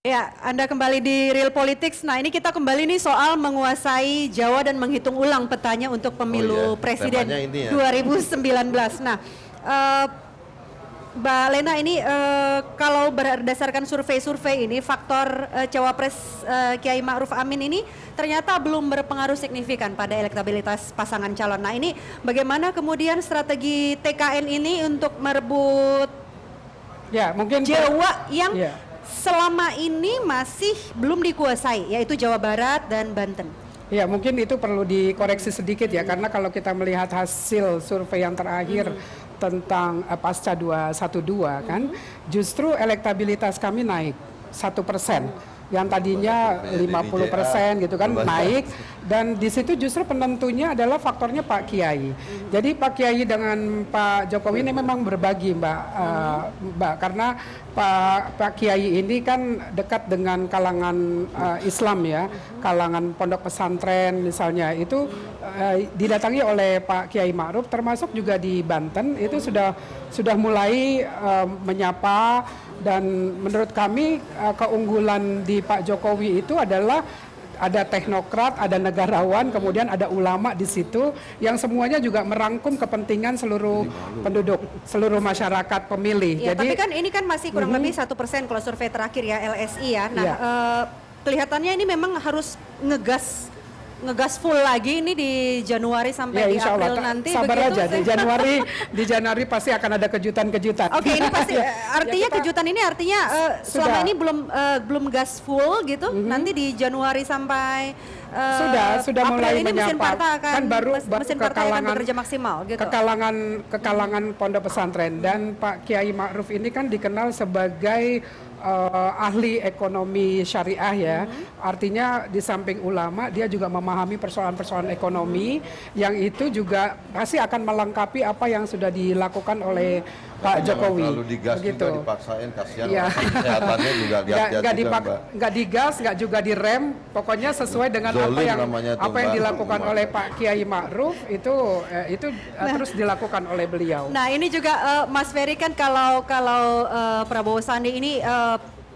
Ya, Anda kembali di Real Politics. Nah, ini kita kembali nih soal menguasai Jawa dan menghitung ulang petanya untuk pemilu presiden ya. 2019. Nah, Mbak Lena, ini kalau berdasarkan survei-survei ini, faktor Cawapres Kiai Ma'ruf Amin ini ternyata belum berpengaruh signifikan pada elektabilitas pasangan calon. Nah, ini bagaimana kemudian strategi TKN ini untuk merebut mungkin Jawa yang selama ini masih belum dikuasai, yaitu Jawa Barat dan Banten? Ya, mungkin itu perlu dikoreksi sedikit ya, karena kalau kita melihat hasil survei yang terakhir tentang pasca 212 kan, justru elektabilitas kami naik 1%. Yang tadinya 50% gitu kan naik, dan di situ justru penentunya adalah faktornya Pak Kiai. Jadi Pak Kiai dengan Pak Jokowi ini memang berbagi, Mbak, karena Pak Kiai ini kan dekat dengan kalangan Islam ya, kalangan pondok pesantren misalnya, itu didatangi oleh Pak Kiai Ma'ruf, termasuk juga di Banten itu sudah mulai menyapa. Dan menurut kami keunggulan di Pak Jokowi itu adalah ada teknokrat, ada negarawan, kemudian ada ulama di situ yang semuanya juga merangkum kepentingan seluruh penduduk, seluruh masyarakat pemilih. Ya, jadi, tapi kan ini kan masih kurang lebih 1% kalau survei terakhir ya, LSI ya. Nah, kelihatannya ini memang harus ngegas full lagi ini di Januari sampai di April nanti. Sabar aja, di Januari pasti akan ada kejutan-kejutan. Oke, ini pasti artinya kejutan ini artinya selama ini belum gas full gitu. Nanti di Januari sampai sudah mulai menyapa, kan baru mesin partai akan bekerja maksimal gitu. Ke kalangan pondok pesantren, dan Pak Kiai Ma'ruf ini kan dikenal sebagai ahli ekonomi syariah ya. Artinya di samping ulama, dia juga memahami persoalan-persoalan ekonomi yang itu juga pasti akan melengkapi apa yang sudah dilakukan oleh Pak Jokowi. Kalau digas juga dipaksain, kasihan kesehatannya juga nggak digas, nggak juga direm, pokoknya sesuai dengan apa yang dilakukan oleh Pak Kiai Ma'ruf itu terus dilakukan oleh beliau. Nah, ini juga Mas Ferry, kan kalau Prabowo Sandi ini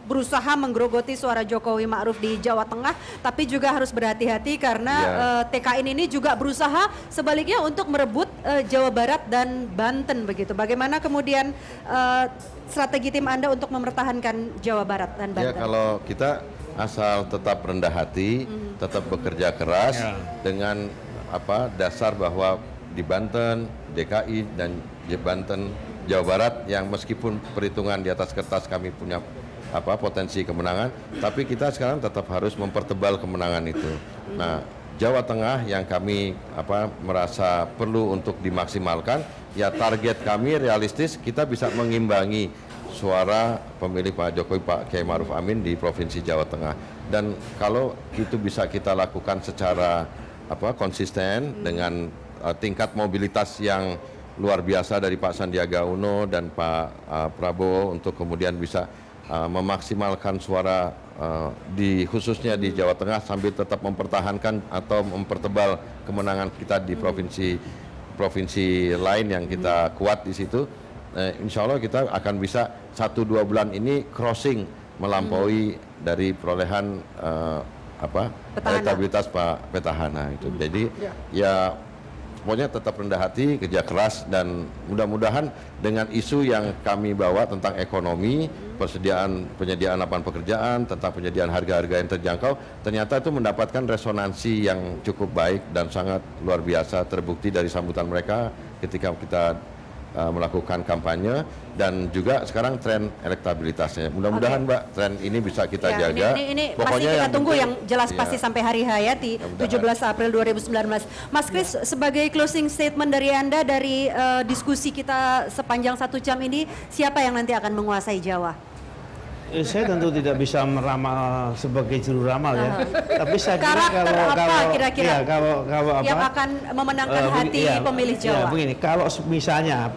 berusaha menggerogoti suara Jokowi Ma'ruf di Jawa Tengah, tapi juga harus berhati-hati karena TKN ini juga berusaha sebaliknya untuk merebut Jawa Barat dan Banten begitu. Bagaimana kemudian strategi tim Anda untuk mempertahankan Jawa Barat dan Banten? Ya, kalau kita asal tetap rendah hati, tetap bekerja keras dengan dasar bahwa di Banten, DKI dan Banten, Jawa Barat yang meskipun perhitungan di atas kertas kami punya potensi kemenangan, tapi kita sekarang tetap harus mempertebal kemenangan itu. Nah, Jawa Tengah yang kami merasa perlu untuk dimaksimalkan, ya target kami realistis kita bisa mengimbangi suara pemilih Pak Jokowi, Pak Kiai Ma'ruf Amin di Provinsi Jawa Tengah. Dan kalau itu bisa kita lakukan secara konsisten dengan tingkat mobilitas yang luar biasa dari Pak Sandiaga Uno dan Pak Prabowo untuk kemudian bisa memaksimalkan suara khususnya di Jawa Tengah sambil tetap mempertahankan atau mempertebal kemenangan kita di provinsi lain yang kita kuat di situ. Insya Allah kita akan bisa 1-2 bulan ini crossing melampaui dari perolehan elektabilitas Pak Petahana itu. Jadi ya pokoknya tetap rendah hati, kerja keras, dan mudah-mudahan dengan isu yang kami bawa tentang ekonomi, penyediaan lapangan pekerjaan, tentang penyediaan harga-harga yang terjangkau, ternyata itu mendapatkan resonansi yang cukup baik dan sangat luar biasa, terbukti dari sambutan mereka ketika kita melakukan kampanye, dan juga sekarang tren elektabilitasnya. Mudah-mudahan Mbak, tren ini bisa kita jaga. Ini pokoknya kita tunggu yang jelas pasti sampai hari hayati 17 April 2019. Mas Kris, sebagai closing statement dari Anda dari diskusi kita sepanjang 1 jam ini, siapa yang nanti akan menguasai Jawa? Saya tentu tidak bisa meramal sebagai juru ramal ya. Tapi saya kira kalau yang akan memenangkan hati pemilih Jawa. Ya, begini, kalau misalnya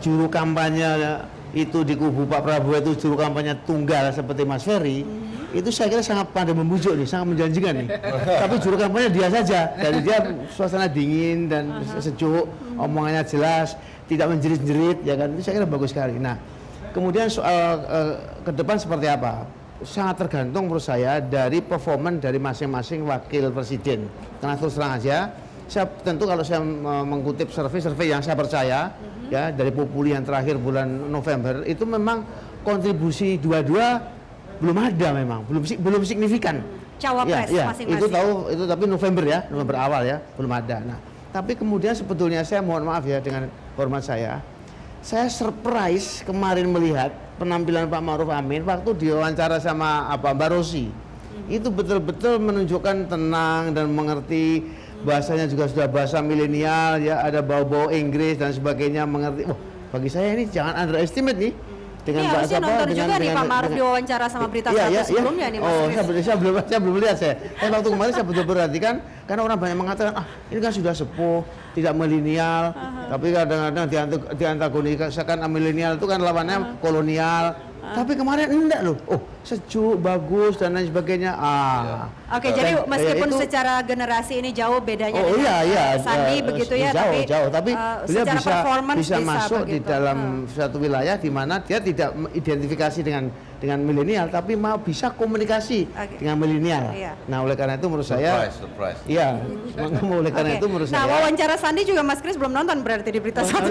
juru kampanye itu di kubu Pak Prabowo itu juru kampanye tunggal seperti Mas Ferry, itu saya kira sangat pandai membujuk nih, sangat menjanjikan nih. Tapi juru kampanye dia saja, jadi dia suasana dingin dan sejuk, omongannya jelas, tidak menjerit-jerit, ya kan, itu saya kira bagus sekali. Nah, kemudian soal ke depan seperti apa? sangat tergantung menurut saya dari performa dari masing-masing wakil presiden. Karena terus terang aja, saya tentu kalau saya mengutip survei yang saya percaya ya dari Populi yang terakhir bulan November itu memang kontribusi dua-dua belum ada, memang belum signifikan. Cawapres masing-masing. Itu tapi November awal ya belum ada. Nah, tapi kemudian sebetulnya saya mohon maaf ya dengan hormat saya surprise kemarin melihat penampilan Pak Ma'ruf Amin waktu diwawancara sama Mbak Rosi. Itu betul-betul menunjukkan tenang dan mengerti, bahasanya juga sudah bahasa milenial ya, ada bau-bau Inggris dan sebagainya, mengerti. Wah, bagi saya ini jangan underestimate nih. Dengan ini harusnya nonton juga nih Pak Ma'ruf diwawancara sama Berita Satu sebelumnya nih Mas Kris. Saya belum lihat saya. Waktu kemarin saya betul perhatikan karena orang banyak mengatakan ini kan sudah sepuh, tidak milenial, tapi kadang-kadang diantagoniskan milenial itu kan lawannya kolonial. Tapi kemarin enggak loh. Oh, sejuk, bagus dan lain sebagainya. Oke, jadi meskipun secara generasi ini jauh bedanya dengan Sandi begitu ya, jauh, tapi beliau bisa masuk di begitu. dalam suatu wilayah di mana dia tidak identifikasi dengan milenial, tapi mau bisa komunikasi dengan milenial. Nah, oleh karena itu menurut saya surprise. Iya, oleh karena itu menurut saya. Nah, wawancara Sandi juga Mas Kris belum nonton berarti di Berita Satu.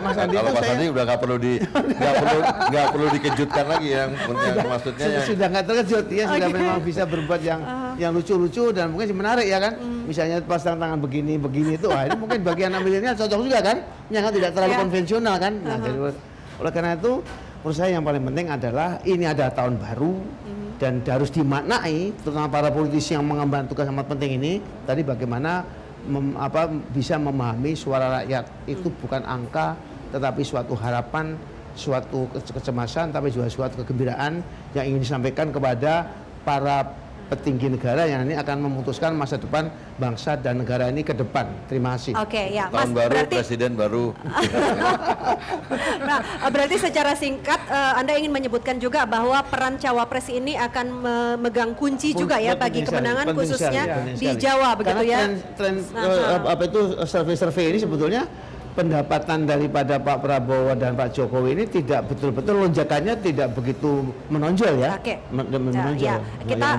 Mas Sandi kalau Mas Sandi udah nggak perlu dikejutkan lagi yang maksudnya sudah nggak terkejut ya, sudah memang bisa berbuat yang lucu-lucu dan mungkin menarik ya kan. Misalnya pasang tangan begini itu, ini mungkin bagi anak milenial cocok juga kan, yang tidak terlalu konvensional kan. Nah, jadi oleh karena itu menurut saya yang paling penting adalah ini ada tahun baru dan harus dimaknai, terutama para politisi yang mengemban tugas amat penting ini. Tadi bagaimana bisa memahami suara rakyat itu bukan angka, tetapi suatu harapan, suatu kecemasan, tapi juga suatu kegembiraan yang ingin disampaikan kepada para petinggi negara yang ini akan memutuskan masa depan bangsa dan negara ini ke depan. Terima kasih. Oke, ya. Tahun baru, presiden baru. Nah, berarti secara singkat Anda ingin menyebutkan juga bahwa peran cawapres ini akan memegang kunci juga ya bagi kemenangan khususnya di Jawa begitu ya. Karena tren survei ini sebetulnya pendapatan daripada Pak Prabowo dan Pak Jokowi ini tidak betul-betul lonjakannya tidak begitu menonjol ya. Oke. Menonjol. Ya. Kita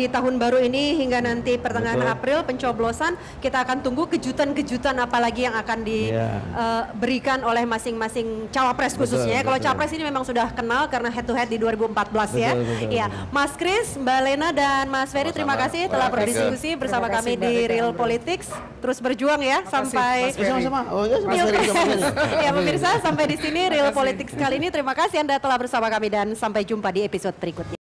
di tahun baru ini hingga nanti pertengahan April pencoblosan, kita akan tunggu kejutan-kejutan apalagi yang akan diberikan oleh masing-masing cawapres khususnya. Kalau cawapres ini memang sudah kenal karena head to head di 2014 ya. Iya. Mas Kris, Mbak Lena dan Mas Ferry terima kasih telah berdiskusi bersama kami di Real Politics. Terus berjuang ya sampai sama-sama. Ya pemirsa, sampai di sini Real Politics kali ini. Terima kasih Anda telah bersama kami dan sampai jumpa di episode berikutnya.